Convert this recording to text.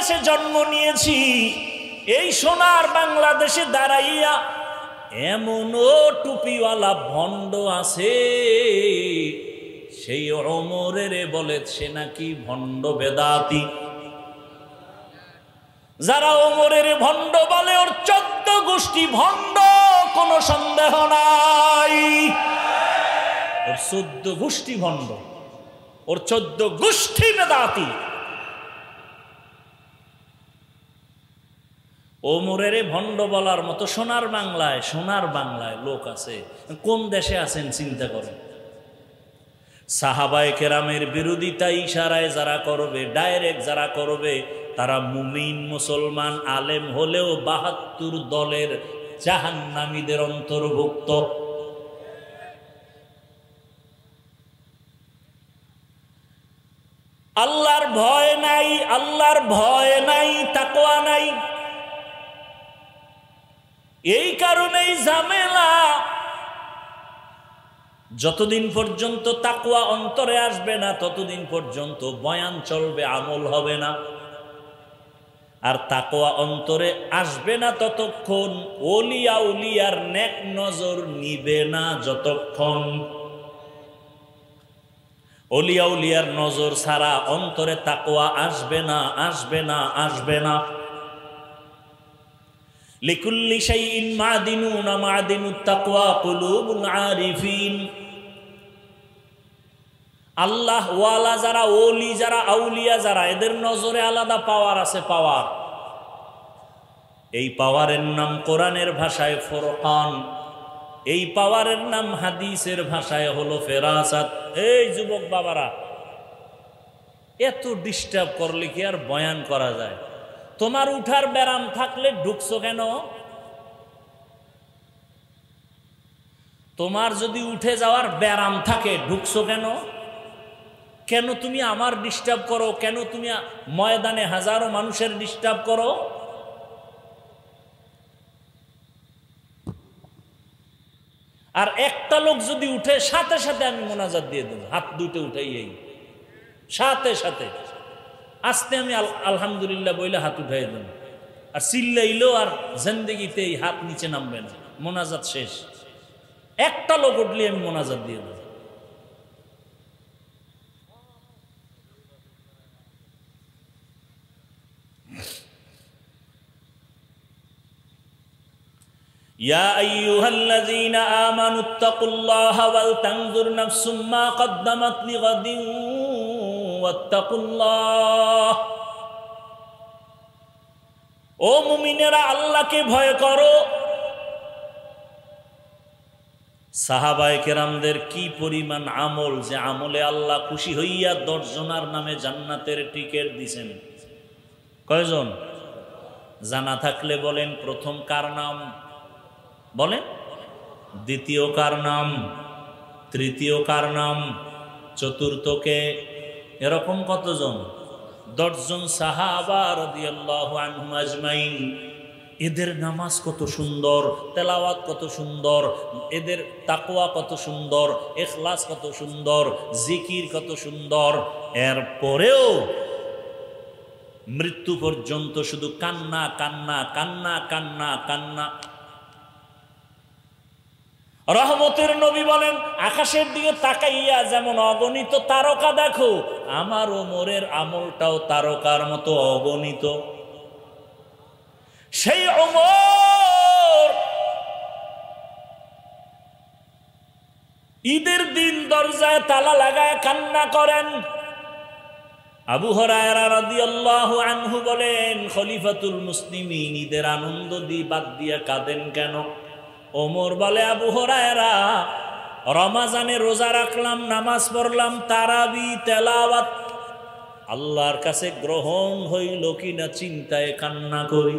দেশে জন্ম নিয়েছি, এই সোনার বাংলাদেশে দাঁড়াইয়া এমনও টুপিওয়ালা ভণ্ড আছে, সেই ওমরের বলে সে নাকি ভণ্ড বেদাতি। যারা ওমরের ভণ্ড বলে ওর 14 গোষ্ঠী ভণ্ড, কোনো সন্দেহ নাই। ওর 14 গোষ্ঠী ভণ্ড, ওর 14 গোষ্ঠী বেদাতি। ওমরের ভণ্ড বলার মতো সোনার বাংলায় লোক আছে। কোন দেশে আছেন চিন্তা করেন। সাহাবায়ে কেরামের বিরোধিতা ইশারায় যারা করবে, ডাইরেক্ট যারা করবে, তারা মুমিন মুসলমান আলেম হলেও 72 দলের জাহান্নামীদের অন্তর্ভুক্ত। আল্লাহর ভয় নাই, তাকওয়া নাই। এই কারণেই ঝামেলা। যতদিন পর্যন্ত তাকওয়া অন্তরে আসবে না, ততদিন পর্যন্ত বয়ান চলবে, আমল হবে না। আর তাকওয়া অন্তরে আসবে না ততক্ষণ ওলিয়া উলিয়ার নেক নজর নিবে না। যতক্ষণ ওলিয়া উলিয়ার নজর ছাড়া অন্তরে তাকওয়া আসবে না। লিকুল্লি শাইইন মাদিনুন মাদিনুত তাকওয়া কুলুবুল আরিফিন। আল্লাহ ওয়ালা যারা, ওলি যারা, আউলিয়া যারা, এদের নজরে আলাদা পাওয়ার আছে, পাওয়ার। এই পাওয়ারের নাম কোরআনের ভাষায় ফুরকান, এই পাওয়ারের নাম হাদিসের ভাষায় হলো ফেরাসাত। এই যুবক বাবারা, এত ডিস্টার্ব করলে কি আর বয়ান করা যায়? তোমার উঠার ব্যারাম থাকলে ঢুকছো কেন? তোমার যদি উঠে যাওয়ার ব্যারাম থাকে ঢুকছো কেন? কেন তুমি আমার ডিস্টার্ব করো? কেন তুমি ময়দানে হাজারো মানুষের ডিস্টার্ব করো? আর একটা লোক যদি উঠে, সাথে সাথে আমি মোনাজাত দিয়ে দেব, হাত দুটো উঠাই, এই সাথে সাথে আস্তে আমি আলহামদুলিল্লাহ বইলে হাত উঠাই দেব। আর চিল্লাইলেও আর জিন্দেগিতে এই হাত নিচে নামবে না, মোনাজাত শেষ। একটা লোক উঠলে আমি মোনাজাত দিয়ে দেব। ইয়া আইয়ুহাল্লাযীনা আমানুত্তাকুল্লাহা ওয়াল তানজুর নাফসুম মা কদ্দামাত লিগাদিন ওয়াত্তাকুল্লাহ। ও মুমিনেরা, আল্লাহকে ভয় করো। সাহাবায়ে কেরামদের কি পরিমাণ আমল, যে আমলে আল্লাহ খুশি হইয়া 10 জনের নামে জান্নাতের টিকিট দিছেন। কয়জন? জানা থাকলে বলেন প্রথম কার নাম? বলেন। দ্বিতীয় কার নাম? তৃতীয় কার নাম? চতুর্থকে? এরকম কতজন? 10 জন সাহাবা রাদিয়াল্লাহু আনহুম আজমাইন। এদের নামাজ কত সুন্দর, তেলাওয়াত কত সুন্দর, এদের তাকওয়া কত সুন্দর, ইখলাস কত সুন্দর, জিকির কত সুন্দর। এরপরেও মৃত্যু পর্যন্ত শুধু কান্না কান্না কান্না কান্না কান্না। রহমতের নবী বলেন, আকাশের দিকে তাকাইয়া যেমন অগণিত তারকা দেখো, আমার ওমরের আমলটাও তারকার মতো অগণিত। সেই ওমর ঈদের দিন দরজায় তালা লাগায় কান্না করেন। আবু হুরায়রা রাদিয়াল্লাহু আনহু বলেন, খলিফাতুল মুসলিমিন ঈদের আনন্দ বাদ দিয়ে কাঁদেন কেন? ওমর বলে, আবু হুরায়রা, রমাজানে রোজা রাখলাম, নামাজ পড়লাম, তারাবি তেলাওয়াত, আল্লাহর কাছে গ্রহণ হইল কিনা চিন্তায় কান্না করি।